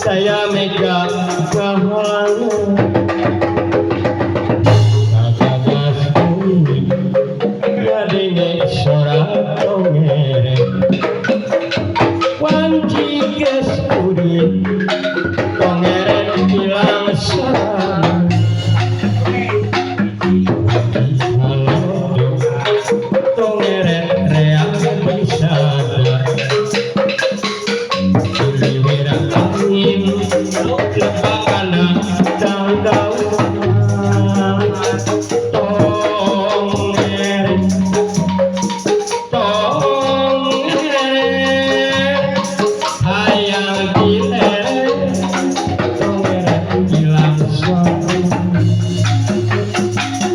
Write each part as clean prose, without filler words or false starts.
saya mega kahalu kagagas kuning gadenge sorak tongere wanci ges kuning tongere bilang salam tongere reak bisa lepakana daun-daun tongere hayang gilere tongere bilang suatu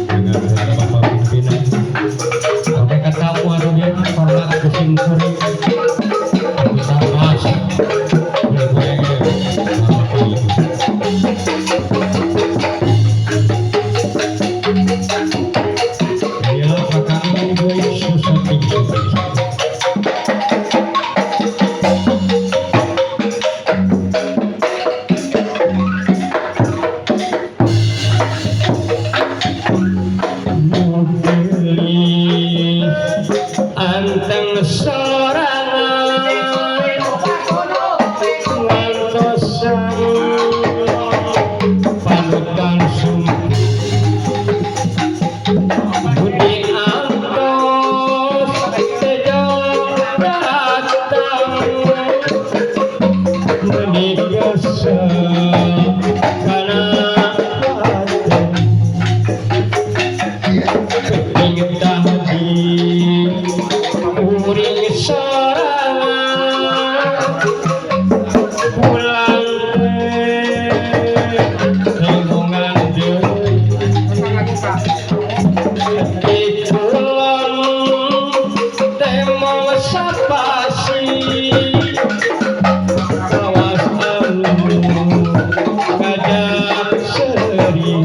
dengan bapak pimpinan sampai ketemu adunya kornak kucing suri kita mas anteng sorangan ngantosan panutan sumpi budi antos tejo datang menigasa kana keting tahdi uring sorangan pulang lingkungan di pulang temol sapasi kawasan gajah seri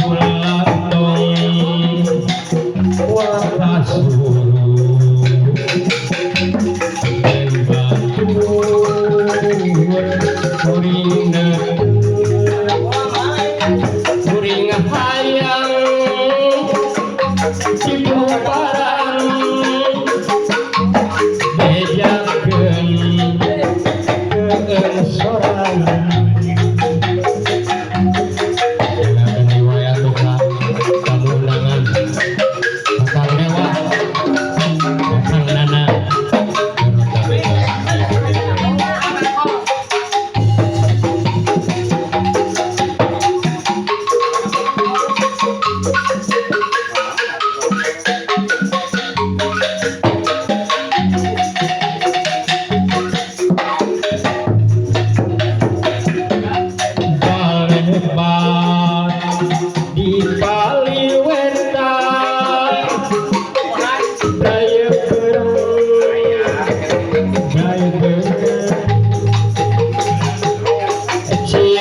pulang dong wapasulu kuring hayang ibu barang bejakeun keun sorangan silakan riwayat tukang kamunangan bakal lewat bakal nana di Paliwetan daya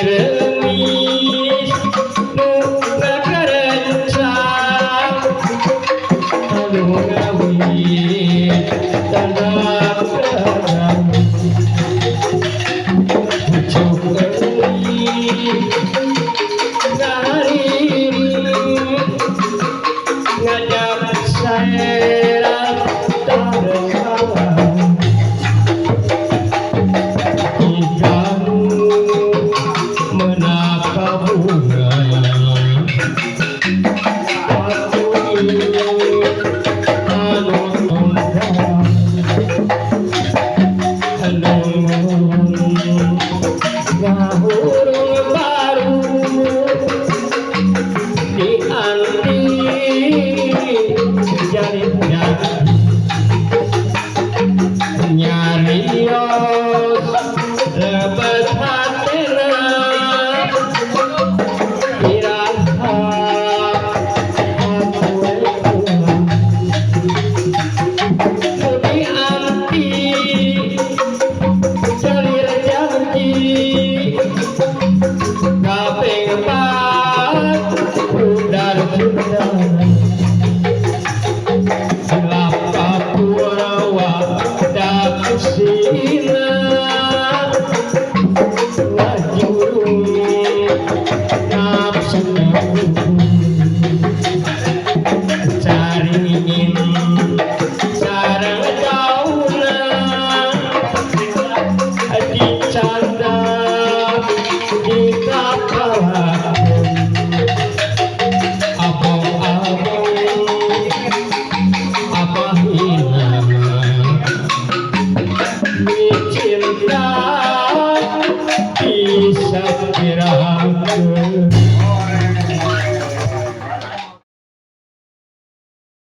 Ciremis nu ngarencang anu ngawit tandang dagang pucuk euy ngajak saya tadengawan ikan menaka bunga waktu ini anu tongkang ngahurung baru di anti nyarios lebet hatena iraha di anti calir janji kaping 4 udar sudah Lapapurawa dapat